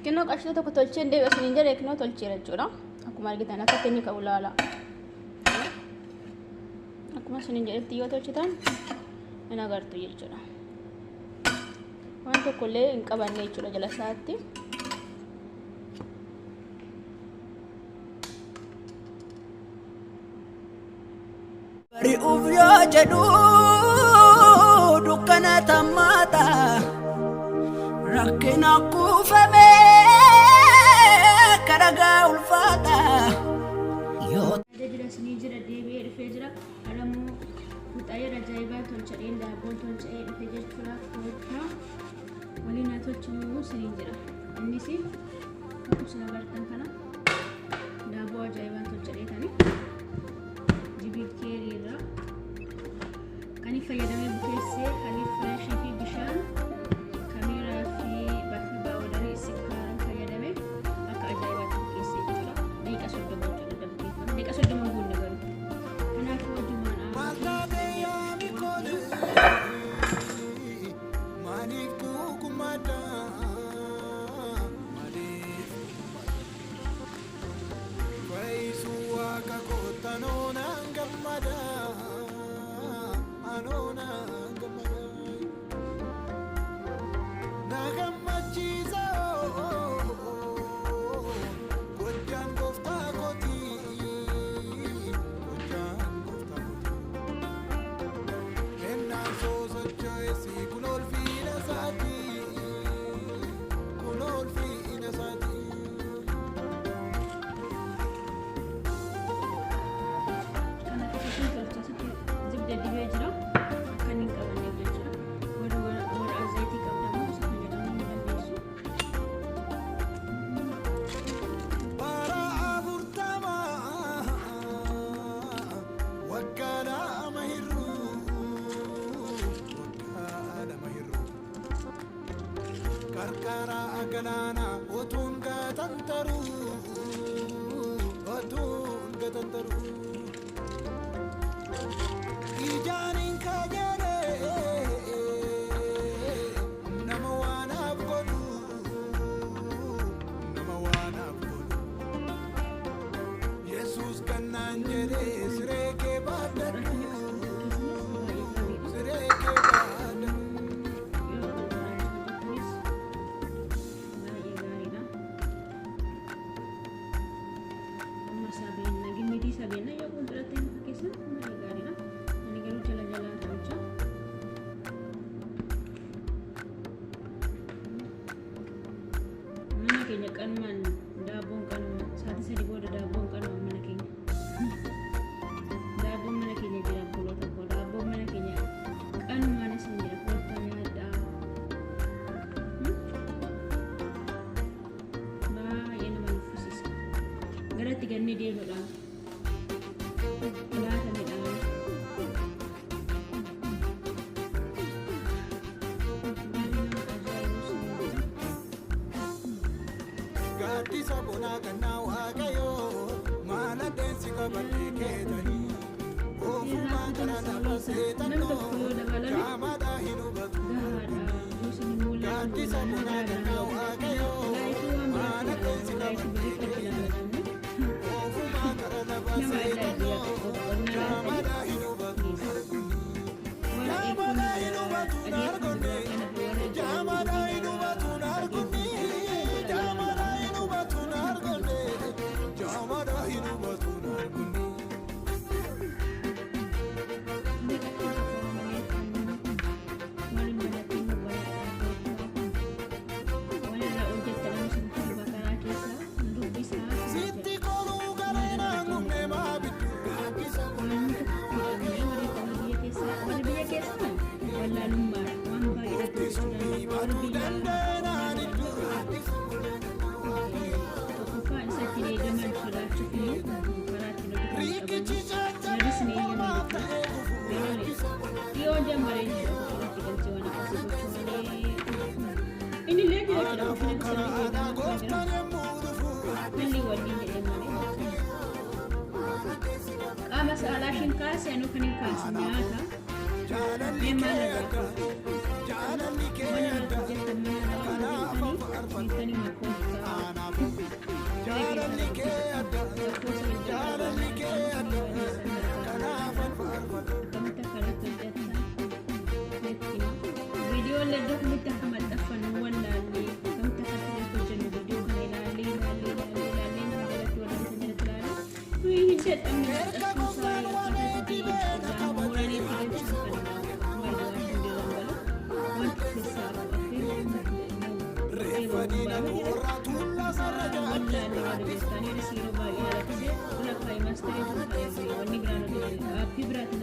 Kenno qashito tokko tolchee deebi'anii hin jirre kenno tolcheera jechuudha. Akkuma argitan akka inni qabu laala. Akkuma sinin jedhetti yoo tolchitan hin agartu jechuudha. Waan tokkollee hin qabanne jechuudha jala isaatti. Bari ufyo jedhu dukkana tammata rakkina kuufame karaga ulfata yoo jira sinii jira deebi'ee dhufee jira alamu mutayya ajaa'ibaa tolchadheen daabboon tolcha'ee dhufee jechuudha koottaa waliin haa tolchinuu sinii jira innis akkuma isin agartan kana daabboo ajaa'ibaa tolchadhee tani jibikeerii irraa kan itti fayyadamee bukeessee kan itti freeshii fi bishaan kameeraa fi bakki baawudarii sikkaara fayyadamee akka ajaa'ibaatti bukeessee jechuudha. Daqiiqa 30 jechuudha bukeeffame. Daqiiqa 30 guutuu garuu. Kanaafuu wajjumaan karkara agalana otun gatantaru ijanin kajare nama wana abgodu Jesus kananjere sireke badadu sireke badadu sabena ya kontrat yang pakai sana mereka ini kan jalan-jalan aja mana kayaknya kan man dabong kan saat saya dibuat dabong kan mana kayaknya dabong mana kayaknya tidak pulau atau dabong mana kayaknya kan mana sendiri fotonya ada nah ini mana fusis gara 3 ini dia udah Gati sabona ganau agayo mana densi kabati ketani ofuma karana basetano kamada hinubatu gati sabona ganau agayo mana densi kabati ketani ofuma karana basetano kamada hinubatu kamada hinubatu nargonde kamada hinubatu nargonde ini lihat dia tidak masalah singkas yang nukenin kasnya memang ada banyak kerja teman miitanii video leddo kumitti akka maxxanfannu wallaallee gamta akka hojjennu video kana ilaallee nama jalatti waliin isa jalatti ilaalee nuyi hin jedhamne maxxansuusaa akkaataa itti mooraalee itti galchisu kan waan hin deeman galu wanti keessaa qabaffee wallaallee waadabeestaanii anis yeroo baay'ee alakkisee ulakkaa himaastanii tokko wanni biraan aappii biraatiin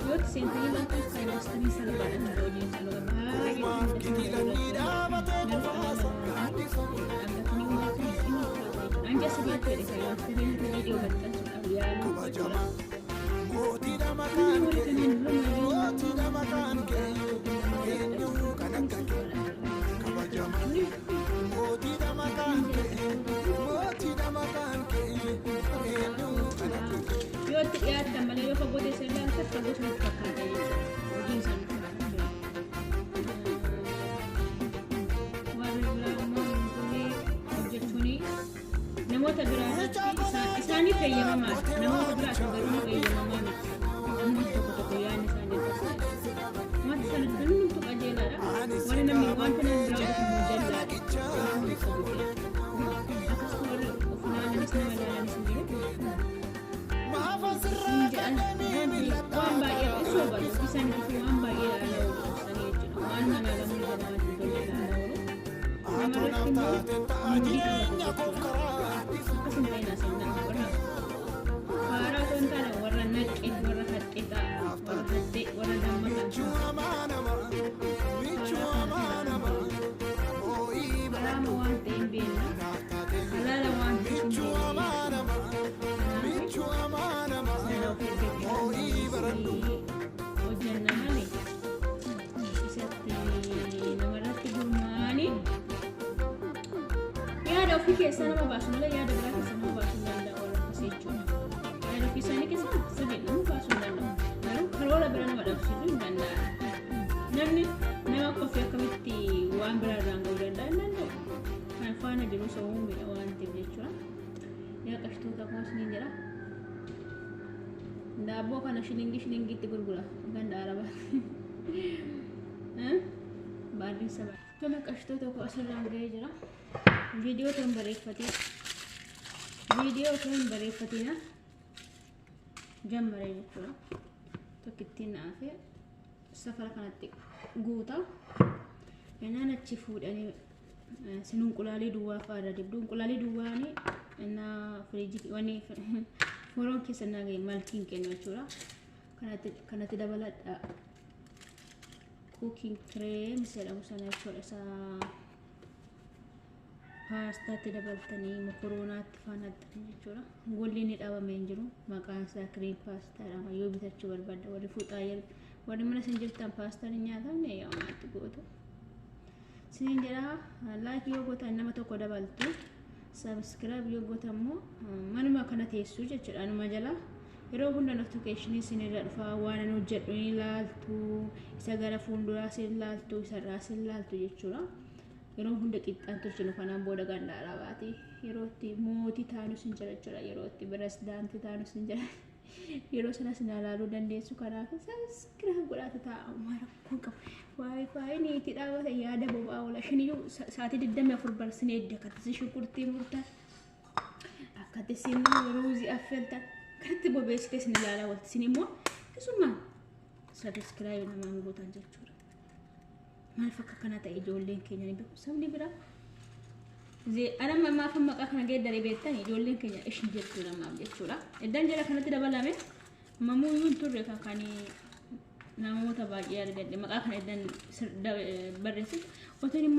Yok sentini bakın saymasını salbadan doji anja sedia tere saya sering video battan ya tambah yo fogo de sedan ke fogo se fakata yi ujin san wari brahma tuni objectuni namota birahati isani fayyama namota birahati garu fayyama amma to yani sani mat san dun to ajela wani namni wanta nan birahati mujalla akasuri ofna nisna wala nisna waan baay'ee osoo baay'ee isaan itti waan baay'ee ilaalaa oolanii jechuudha waan mana lamuu jalaatti tolee ilaalaa oolu namarratti immoo hundii akkasuma ta'inaa seenaa warra faaraa osoo hin taane warra naqee warra haxxee ta'a warra haxxee warra dammaqaa haraama waan ta'e hin beekna halaala waan ta'e hin beekna hojjenna malee isatti namarratti gurmaa'anii yaada ofii keessaa nama baasu malee yaada biraa keessaa nama baasuu hin danda'u warra akkasii jechuudha. Yaada ofii isaanii keessaa sirrii nama baasuu hin danda'u. Garuu karoora bira nama dhabsiisuu hin danda'a. Namni nama qofi akkamitti waan biraa irraan ga'uu danda'a hin danda'u. Kan faana jiru sa'uu miidha waan ta'eef jechuudha. Yaa qashtoota kumas ni jira. Daaboo kana shilingiitti gurgura ganda arabaatti baadhiin saba kana qashtoota tokko asirraan ga'ee jira viidiyoo kan bareeffatina jammaree jechuudha tokkittiin naafee safara kanatti guuta yanaan achi fuudhanii sinunqulaalee duwwaa fa'aadha dibduu unqulaalee duwwaanii innaa firiijii wani foron keessa naagee malkiin kennu jechuudha kanatti dabaladha cooking cream jedhamu sana jechuudha isaa paastaatti dabaltanii mokoronaatti faanaxxanii jechuudha golli inni dhaabamee hin jiru maqaan isaa cream paastaadha yoo bitachuu barbaadda warri fuuxaa warri mana isin jirtan paastaan hin nyaatamne yaa ummatti gootu isin jedha laayikii yoo gootan nama tokko dabaltu subscribe yoo gootamoo manuma kana teessuu jechuudha anuma jala yeroo hunda notification isin irra dhufa waan ani hojjedhu ni ilaaltu isa gara fuulduraa isin ilaaltu isa irraa isin ilaaltu jechuudha yeroo hunda qixxaan tolchinu kanaan booda ganda arabaati yeroo itti mootii taanus hin jira jechuudha yeroo itti pirezidaantii taanus hin jira yeroo sanas na ilaaluu dandeessu kanaaf subscribe godhaatu ta'a mara kun qabu wifi ni itti dhaabata yaada boba'aa oola shiniyyuu sa'aatii 24 barsiin edda akkatti shunkurtii murtaa akkatti siin ruuzii affelta akkatti bobeessite sin ilaalaa walti sin immoo kisuma subscribe namaan gootan jechuudha maal fakka kana ta'e ijoolleen keenya ni beeku sabni biraa ana mammaa fi maqaa kana geeddaree beektan ijoolleen keenya ishin jettu namaaf jechuudha eddan jala kanatti dabalame mamuu yuun turre kan namoota baay'ee argadde maqaa kana eddan barreessit otoo inni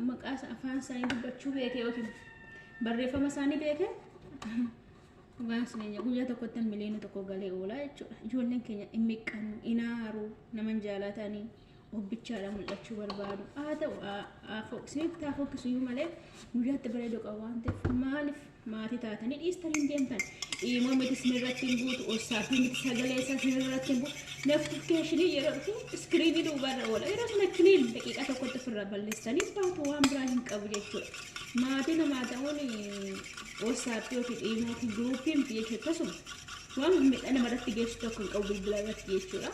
maqaa afaan isaanii dubbachuu beekee yookiin barreeffama isaanii beekee gaasneenya guyyaa tokkotti miliyoona tokko galee oolaa jechuudha ijoolleen keenya immiqqan inaaru naman jaalatanii obbichaadha mul'achuu barbaadu haa ta'u foksiniif taa fokkisuu malee guyyaatti bareedu qabu waan ta'eef maaliif maatii taatanii dhiistanii deemtan miti sinirratti hin buutu osaafii miti sagalee isaa sinirratti hin buutu notificationii yeroo dhufu iskiriinii duubarra oola yeroo sana kiliin daqiiqaa tokkotti ofirraa balleessanii baatu waan biraa hin qabu jechuudha. Maatii namaa ta'uun osaafii yookiin iimoo yookiin guruupii miti jechuudha tasuma waan miidhaa namarratti geessu tokko hin qabu bilbila irratti jechuudha.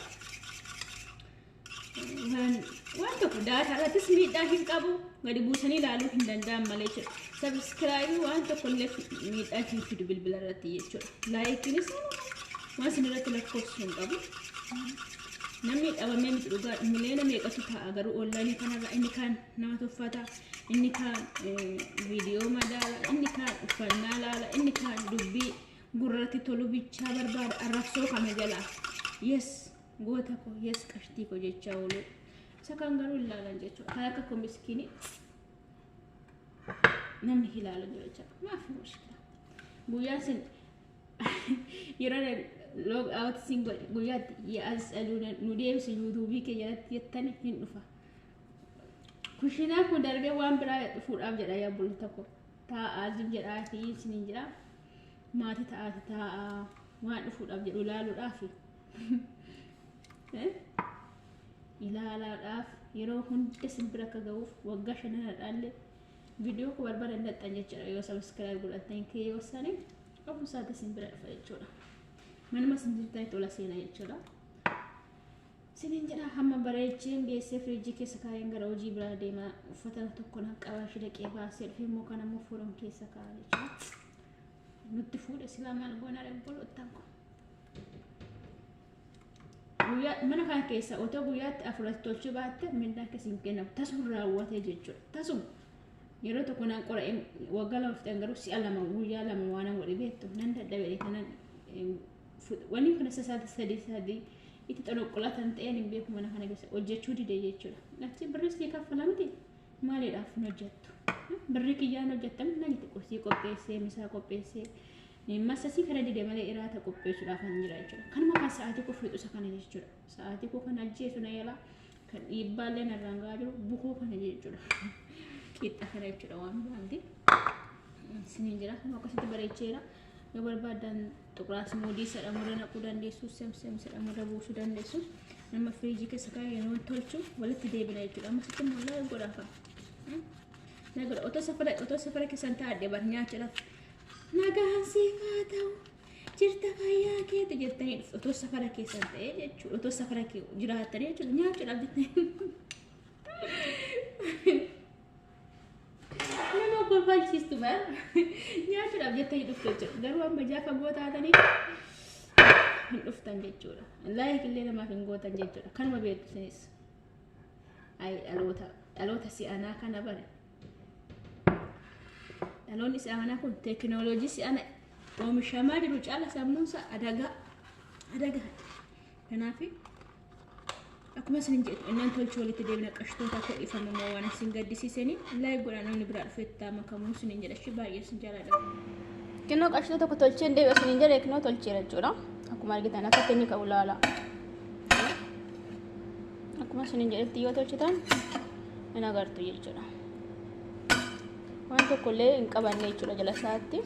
Waan tokko daataa irrattis miidhaa hin qabu gadi buusanii ilaaluu hin danda'an malee jechuudha. Subscribe waan tokko illee miidhaa hin fidu bilbila irratti jechuudha. Laayikiinis waan sinirratti lakkoofsu hin qabu. Namni dhabamee miti dhugaa miliyoona meeqatu ta'a garuu onlaayinii kanarra inni kaan nama tuffata, inni kaan viidiyoo madaala, inni kaan uffannaa laala, inni kaan dubbii gurratti tolu bichaa barbaada arrabsoo kana jalaa. Yes goota koo yes qashtii koo jechaa oolu. Isa kan garuu ilaalan jechuudha. Kan akka koo miskiinii namni ilaala jechuudha. Maaf mushkila. Guyyaa sin yeroo log out single guyyaatti yaasaluuna nu deebisa yuutuubii kee jalatti jettani hin dhufa. Kushinaa kun darbee waan biraa dhufuudhaaf jedha yaa bulta koo. Taa'aa jedhaa fi isiniin jedhaa. Maatii taa'aa waan dhufuudhaaf jedhu ilaaluudhaaf. Ilaalaadhaaf yeroo hunda simbira akka ga'uuf waggaa 5 dhaalle viidiyoo ko barbaadan dadhan jechuudha yoo subscribe godhatan kee yoo sanii qabu saate simbira dhufa jechuudha. Manuma sinjirtaa tola seenaa jechuudha. Sinin jedha hamma bareecheen geessee firiijii keessa kaayeen gara hojii biraa deemaa uffata tokko nan qabaa shi dhaqee baasee dhufee immoo kan ammoo fuudhan keessa kaa'aa jechuudha. Nutti fuudhe silaa maal goona rebboloottan ko. Mana kana keessa otoo guyyaatti afuratti tolchuu baatte mindaan keessiin kennamu tasuma raawwatee jechuudha. Tasuma yeroo tokko nan qora'ee waggaa lama fixan garuu si'a lama guyyaa lama waan godhe beektu nan dadhabee kanan wanni kana sadii itti xoloqqolatan ta'een hin beeku mana kana keessa hojjechuu dide jechuudha. Achi birris kaffalamti maaliidhaaf hin hojjettu? Birri kiyyaan hojjettan nan itti qursii qopheessee misaa qopheessee masasii kana dide malee iraata qopheessuudhaaf hin jira jechuudha. Kanuma kan sa'aatii koo fixusa kana jechuudha. Sa'aatii koo kan ajjeesu na yala kan dhiibbaallee narraan gahaa jiru bukoo kana jechuudha. Qixxa kana jechuudha waan biraanti. Siniin jira kan akkasitti bareecheera. Yoo barbaadan xuquraas moodii sadhamurra naquu dandeessu, semsem sadhamurra buusuu dandeessu. Nama firiijii keessa kaa'ee yeroo tolchu walitti deebina jechuudha. Amma sitti immoo godhaafa. Nagaa otoo safara keessan taa'ee bar nyaachuudhaaf. Nagaan siifaa ta'u jirta fayyaa keetu jettanii dhuftu otoo safara keessan ta'ee jechuudha. Otoo safara kee jiraattanii jechuudha nyaachuudhaaf jettanii. Nama kolfalchiistu bara nyaachuudhaaf jettanii dhuftu jechuudha. Garuu amma jaafa gootaatanii hin dhuftan jechuudha. Laayik illee namaaf hin gootan jechuudha. Kanuma beektu sinis. Dhaloota si'anaa kana bare. Dhaloonni si'anaa kun teekinooloojii si'ana oomishamaa jiru caala sammuunsa adagaa. Kanaaf akkuma isin jedhu innan tolchuu walitti deebina qashtoota akka dhiifamu waan isin gaddisiisanii laayik godhaa namni biraa dhufee taama kamuu isin jedha shi baay'ee isin jaalladha. Kinoo qashtoota tokko tolchee deebi'a isin jedha kinoo tolcheera jechuudha. Akkuma argitan akka inni qabu laala. Akkuma isin jedhetti yoo tolchitan hin agartu jechuudha. Waan tokkollee hin qabanne jechuudha jala isaatti.